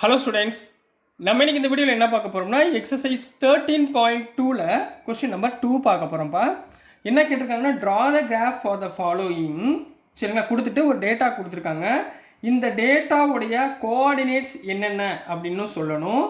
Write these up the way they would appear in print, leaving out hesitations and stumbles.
Hello students, நம்ம இன்றைக்கி இந்த வீடியோவில் என்ன பார்க்க போகிறோம்னா எக்ஸசைஸ் 13.2ல் கொஸ்டின் நம்பர் 2 பார்க்க போகிறோம்ப்பா. என்ன கேட்டிருக்காங்கன்னா draw the graph for the following. சரிங்களா, கொடுத்துட்டு ஒரு டேட்டா கொடுத்துருக்காங்க. இந்த டேட்டாவுடைய கோஆர்டினேட்ஸ் என்னென்ன அப்படின்னு சொல்லணும்.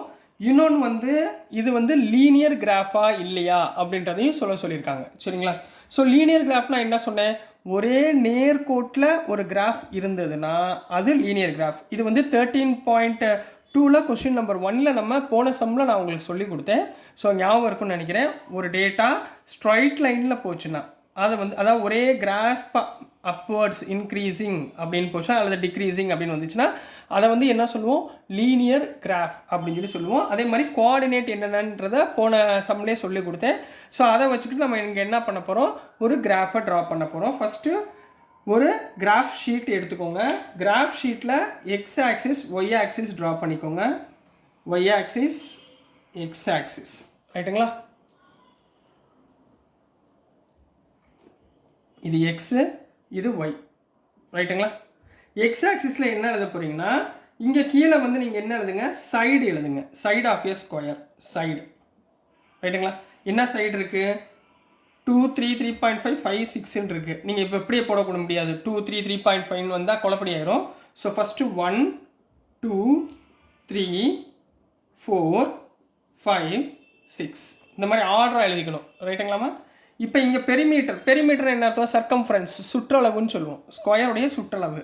இன்னொன்று இது லீனியர் கிராஃபா இல்லையா அப்படின்றதையும் சொல்லியிருக்காங்க. சரிங்களா, ஸோ லீனியர் கிராஃப்னால் என்ன சொன்னேன், ஒரே நேர்கோட்டில் ஒரு கிராஃப் இருந்ததுன்னா அது லீனியர் கிராஃப். இது 13.2ல் கொஸ்டின் நம்பர் 1ல் நம்ம போன சம்மில் நான் உங்களுக்கு சொல்லி கொடுத்தேன். ஸோ ஞாபகம் இருக்குன்னு நினைக்கிறேன். ஒரு டேட்டா ஸ்ட்ரைட் லைனில் போச்சுன்னா அதை அதாவது ஒரே கிராஸ்ப் அப்வர்ட்ஸ் இன்க்ரீஸிங் அப்படின்னு போச்சுன்னா அல்லது டிக்ரீஸிங் அப்படின்னு வந்துச்சுன்னா அதை என்ன சொல்லுவோம், லீனியர் கிராஃப் அப்படின்னு சொல்லி சொல்லுவோம். அதே மாதிரி கோஆர்டினேட் என்னென்னன்றதை போன சம்லேயே சொல்லி கொடுத்தேன். ஸோ அதை வச்சுக்கிட்டு நம்ம இங்கே என்ன பண்ண போகிறோம், ஒரு கிராஃபை ட்ரா பண்ண போகிறோம். ஃபஸ்ட்டு ஒரு கிராஃப் ஷீட் எடுத்துக்கோங்க. கிராஃப் ஷீட்டில் X axis Y axis draw பண்ணிக்கோங்க. ஒய் ஆக்சிஸ் எக்ஸ் ஆக்சிஸ், ரைட்டுங்களா. இது எக்ஸு, இது ஒய், ரைட்டுங்களா. எக்ஸ் ஆக்சிஸில் என்ன எழுத போகிறீங்கன்னா இங்கே கீழே நீங்கள் என்ன எழுதுங்க, சைடு எழுதுங்க. Side of a square, side, ரைட்டுங்களா. என்ன சைடு இருக்குது, 2 3 3.5 5 6ன்னு இருக்குது. நீங்கள் இப்போ எப்படியே போட முடியாது. 2 3 3.5 வந்தால் குழப்படி ஆயிரும். ஸோ ஃபஸ்ட்டு 1 2 3 4 5 6 இந்த மாதிரி ஆர்டராக எழுதிக்கணும், ரைட்டுங்களாமா. இப்போ இங்கே பெரிமீட்டர் என்ன அர்த்தம், சர்க்கம்ஃபரன்ஸ், சுற்றளவுன்னு சொல்லுவோம். ஸ்கொயருடைய சுற்றளவு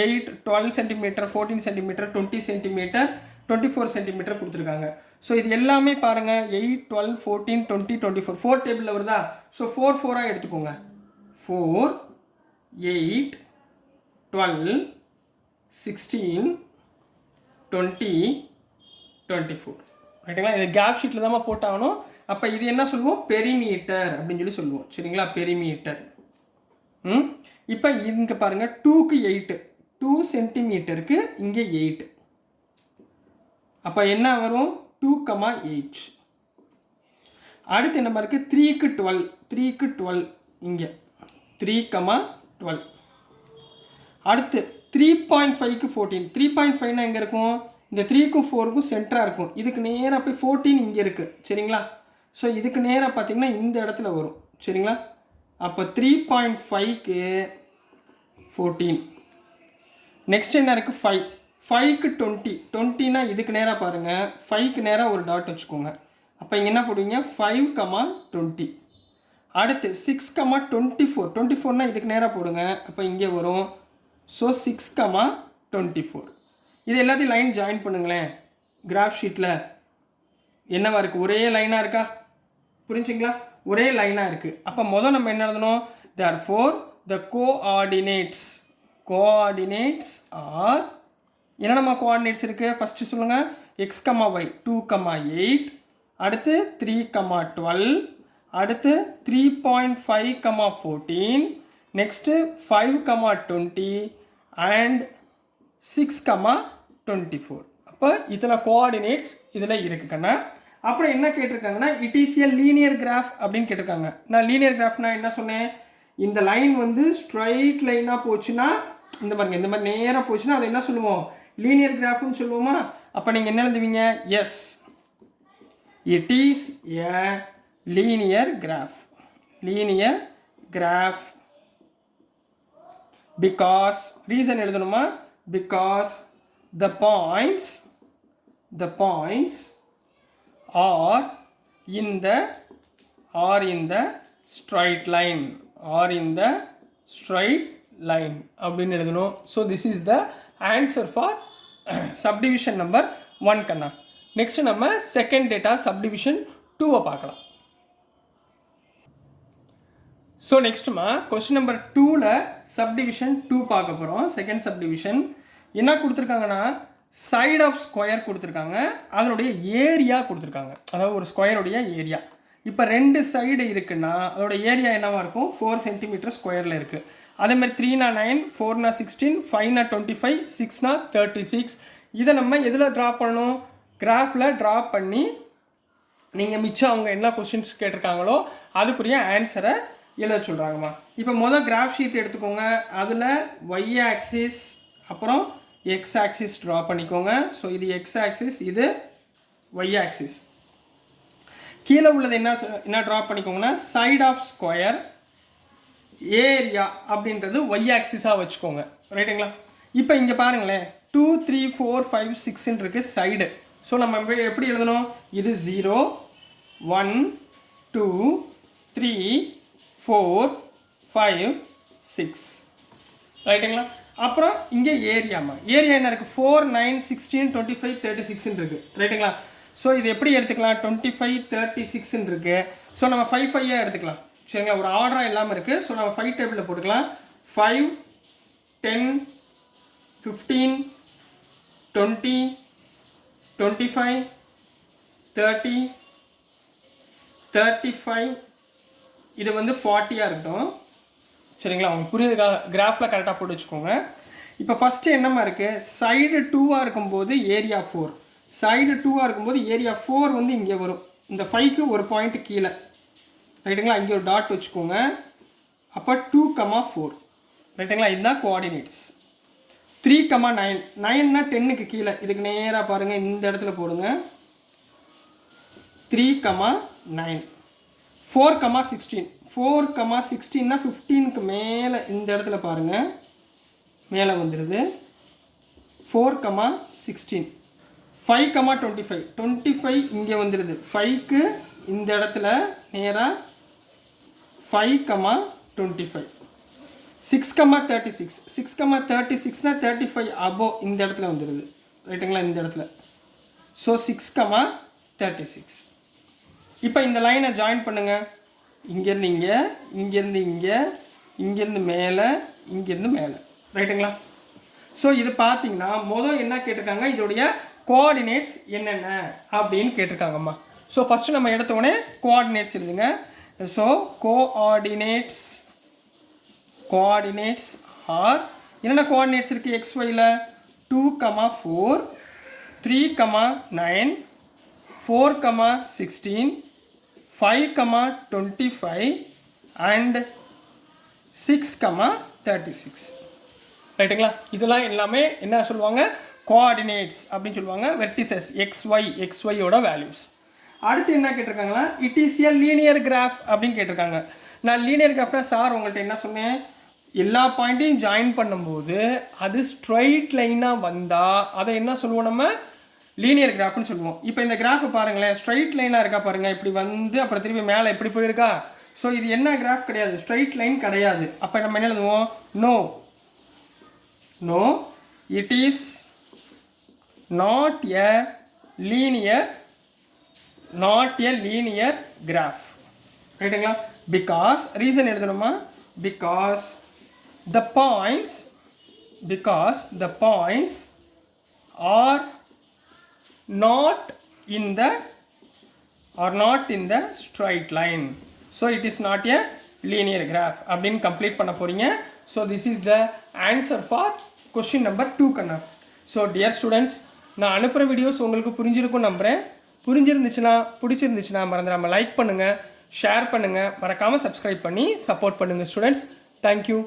8 12 சென்டிமீட்டர் 14 சென்டிமீட்டர் 20 சென்டிமீட்டர் 24 சென்டிமீட்டர் கொடுத்துருக்காங்க. ஸோ இது எல்லாமே பாருங்கள் 8 12 14 20 24 4 டேபிளில் வருதா. ஸோ 4 4ஆக எடுத்துக்கோங்க. 4 8 12 16 20 24, ரைட்டுங்களா. இது கேப் ஷீட்டில் தான் போட்டாகணும். அப்போ இது என்ன சொல்லுவோம், பெரிமீட்டர் அப்படின்னு சொல்லி சொல்லுவோம். சரிங்களா, பெரிமீட்டர். இப்போ இங்கே பாருங்கள் 2க்கு 8, 2 சென்டிமீட்டருக்கு இங்கே 8. அப்போ என்ன வரும், 2,8. அடுத்து என்ன இருக்குது, 3க்கு 12, 3க்கு 12 இங்கே 3,12. அடுத்து 3.5க்கு 14, 3.5னா எங்கே இருக்கும், இந்த 3க்கும் 4க்கும் சென்டராக இருக்கும். இதுக்கு நேராக போய் 14 இங்கே இருக்குது. சரிங்களா, ஸோ இதுக்கு நேராக பார்த்தீங்கன்னா இந்த இடத்துல வரும். சரிங்களா, அப்போ 3.5க்கு 14. நெக்ஸ்ட் என்ன இருக்குது, 5, 5க்கு 20, 20னா இதுக்கு நேராக பாருங்கள், 5க்கு நேராக ஒரு டாட் வச்சுக்கோங்க. அப்போ இங்கே என்ன போடுவீங்க, 5,20. அடுத்து 6,24, 24னா இதுக்கு நேராக போடுங்க. அப்போ இங்கே வரும். ஸோ 6,24. இது எல்லாத்தையும் லைன் ஜாயின் பண்ணுங்களேன். கிராஃப் ஷீட்டில் என்னவா இருக்குது, ஒரே லைனாக இருக்கா, புரிஞ்சுங்களா, ஒரே லைனாக இருக்குது. அப்போ முதல் நம்ம என்ன எழுதணும், therefore the coordinates are என்னென்னமா கோஆர்டினேட்ஸ் இருக்குது, ஃபஸ்ட்டு சொல்லுங்கள், x, y 2,8, அடுத்து 3,12, அடுத்து 3.5, 14, நெக்ஸ்ட்டு 5,20 அண்ட் 6,24. அப்போ இதில் கோஆர்டினேட்ஸ் இதில் இருக்குக்கண்ணா. அப்புறம் என்ன கேட்டிருக்காங்கன்னா it is a linear graph அப்படின்னு கேட்டிருக்காங்க. நான் லீனியர் கிராஃப்னா என்ன சொன்னேன், இந்த லைன் ஸ்ட்ரைட் லைனாக போச்சுன்னா இந்த பாருங்க, இந்த மாதிரி நேராக போச்சுன்னா அதை என்ன சொல்லுவோம், லீனியர் கிராஃப்னு சொல்லுவோமா. அப்போ நீங்கள் என்ன எழுதுவீங்க, yes it is a linear graph. Linear graph because, reason எழுதணுமா, because the points are in the straight line, அப்படின்னு எழுதணும். So this is the answer for subdivision number 1 கண்ணா. நெக்ஸ்ட் நம்ம செகண்ட் டேட்டா சப்டிவிஷன் 2 பார்க்கலாம். ஸோ நெக்ஸ்ட்டுமா question number 2ல் subdivision 2 பார்க்க போகிறோம். செகண்ட் சப்டிவிஷன் என்ன கொடுத்துருக்காங்கன்னா சைடு ஆஃப் ஸ்கொயர் கொடுத்துருக்காங்க, அதனுடைய ஏரியா கொடுத்துருக்காங்க. அதாவது ஒரு ஸ்கொயருடைய ஏரியா. இப்போ 2 சைடு இருக்குன்னா அதோட ஏரியா என்னவாக இருக்கும், 4 சென்டிமீட்டர் ஸ்கொயரில் இருக்குது. அதேமாதிரி 3னா 9, 4னா 16, 5னா 25, 6னா 36. இதை நம்ம எதில் ட்ரா பண்ணணும், கிராஃபில் ட்ரா பண்ணி நீங்கள் மிச்சம் அவங்க என்ன கொஸ்டின்ஸ் கேட்டிருக்காங்களோ அதுக்குரிய ஆன்சரை எழுத சொல்கிறாங்கம்மா. இப்போ கிராஃப் ஷீட் எடுத்துக்கோங்க. அதில் ஒய் ஆக்சிஸ் அப்புறம் எக்ஸ் ஆக்சிஸ் ட்ரா பண்ணிக்கோங்க. ஸோ இது எக்ஸ் ஆக்சிஸ், இது ஒய் ஆக்சிஸ். கீழே உள்ளது என்ன ட்ரா பண்ணிக்கோங்கன்னா சைட் ஆஃப் ஸ்கொயர் ஏரியா அப்படின்றது ஒய் ஆக்சிஸாக வச்சுக்கோங்க. ரைட்டுங்களா? இப்போ இங்கே பாருங்களேன், 2 3 4 5 6 இருக்கு சைடு. ஸோ நம்ம எப்படி எழுதணும்? இது 0 1 2 3 4 5 6. ரைட்டுங்களா? அப்புறம் இங்கே ஏரியாமா, ஏரியா என்ன இருக்குது? 4 9 16 25 36 இருக்குது. ரைட்டுங்களா? ஸோ இது எப்படி எடுத்துக்கலாம்? 25 36 இருக்குது. ஸோ நம்ம 5 5 எடுத்துக்கலாம். சரிங்களா? ஒரு ஆர்டராக இல்லாமல் இருக்குது. ஸோ நம்ம 5 டேபிளில் போட்டுக்கலாம். 5 10 15 20 25 30 35 இது வந்து 40 இருக்கட்டும். சரிங்களா? உங்களுக்கு புரியுதுக்காக கிராஃபில் கரெக்டாக போட்டு வச்சுக்கோங்க. இப்போ ஃபஸ்ட்டு என்னமா இருக்குது? சைடு 2 இருக்கும்போது ஏரியா 4, சைடு 2 இருக்கும்போது ஏரியா 4 வந்து இங்கே வரும். இந்த 5க்கு ஒரு பாயிண்ட் கீழே. ரைட்டுங்களா? இங்கே ஒரு டாட் வச்சுக்கோங்க. அப்போ 2,4. ரைட்டுங்களா? இதுதான் கோஆர்டினேட்ஸ். 3,9, 9னா 10க்கு கீழே. இதுக்கு நேராக பாருங்கள், இந்த இடத்துல போடுங்க. 3,9. 4,16, 4,16னா 15க்கு மேலே இந்த இடத்துல பாருங்கள், மேலே வந்துடுது. 4,16. 5,25, 25 இங்கே வந்துடுது. 5க்கு இந்த இடத்துல நேராக 5,25. 6,36, 6,36னா 35 அபோவ் இந்த இடத்துல வந்துடுது. ரைட்டுங்களா? இந்த இடத்துல. ஸோ 6,36. இப்போ இந்த லைனை ஜாயின் பண்ணுங்கள். இங்கேருந்து இங்கே, இங்கேருந்து இங்கே, இங்கேருந்து மேலே, இங்கேருந்து மேலே. ரைட்டுங்களா? ஸோ இது பார்த்தீங்கன்னா முதல் என்ன கேட்டிருக்காங்க? இதோடைய கோஆர்டினேட்ஸ் என்னென்ன அப்படின்னு கேட்டிருக்காங்கம்மா. ஸோ ஃபஸ்ட்டு நம்ம எடுத்த உடனே கோஆர்டினேட்ஸ் எழுதுங்க. ஸோ கோஆர்டினேட்ஸ் ஆர் என்னென்ன கோஆர்டினேட்ஸ் இருக்குது XYல? 2,4 3,9 4,16 5,25 அண்ட் 6,36. ரைட்டுங்களா? இதெல்லாம் எல்லாமே என்ன சொல்லுவாங்க? கோஆர்டினேட்ஸ் அப்படின்னு சொல்லுவாங்க. வெர்டிசஸ் XYயோட வேல்யூஸ். அடுத்து என்ன கேட்டிருக்காங்களா? It is a linear graph அப்படின்னு கேட்டிருக்காங்க. நான் லீனியர் கிராஃப்னா சார் உங்கள்கிட்ட என்ன சொன்னேன்? எல்லா பாயிண்ட்டையும் ஜாயின் பண்ணும்போது அது ஸ்ட்ரைட் லைனாக வந்தால் அதை என்ன சொல்லுவோம்? நம்ம லீனியர் கிராஃப்னு சொல்லுவோம். இப்போ இந்த கிராஃபை பாருங்களேன், ஸ்ட்ரைட் லைனாக இருக்கா பாருங்கள். இப்படி வந்து அப்புறம் திரும்பி மேலே எப்படி போயிருக்கா? ஸோ இது என்ன கிராஃப் கிடையாது, ஸ்ட்ரைட் லைன் கிடையாது. அப்போ நம்ம என்ன எழுதுவோம்? No it is not a linear graph. ரைட்டுங்களா? பிகாஸ் ரீசன் எழுதணுமா? Because the points are not in the straight line, so it is not a linear graph அப்படின்னு கம்ப்ளீட் பண்ண போறீங்க. so this is the answer for question number 2 Kanna. so dear students, நான் அனுப்புகிற videos உங்களுக்கு புரிஞ்சிருக்கும் நம்புகிறேன். பிடிச்சிருந்துச்சுன்னா மறந்துடாமல் லைக் பண்ணுங்கள், ஷேர் பண்ணுங்கள், மறக்காமல் சப்ஸ்கிரைப் பண்ணி சப்போர்ட் பண்ணுங்கள் ஸ்டூடெண்ட்ஸ். தேங்க்யூ.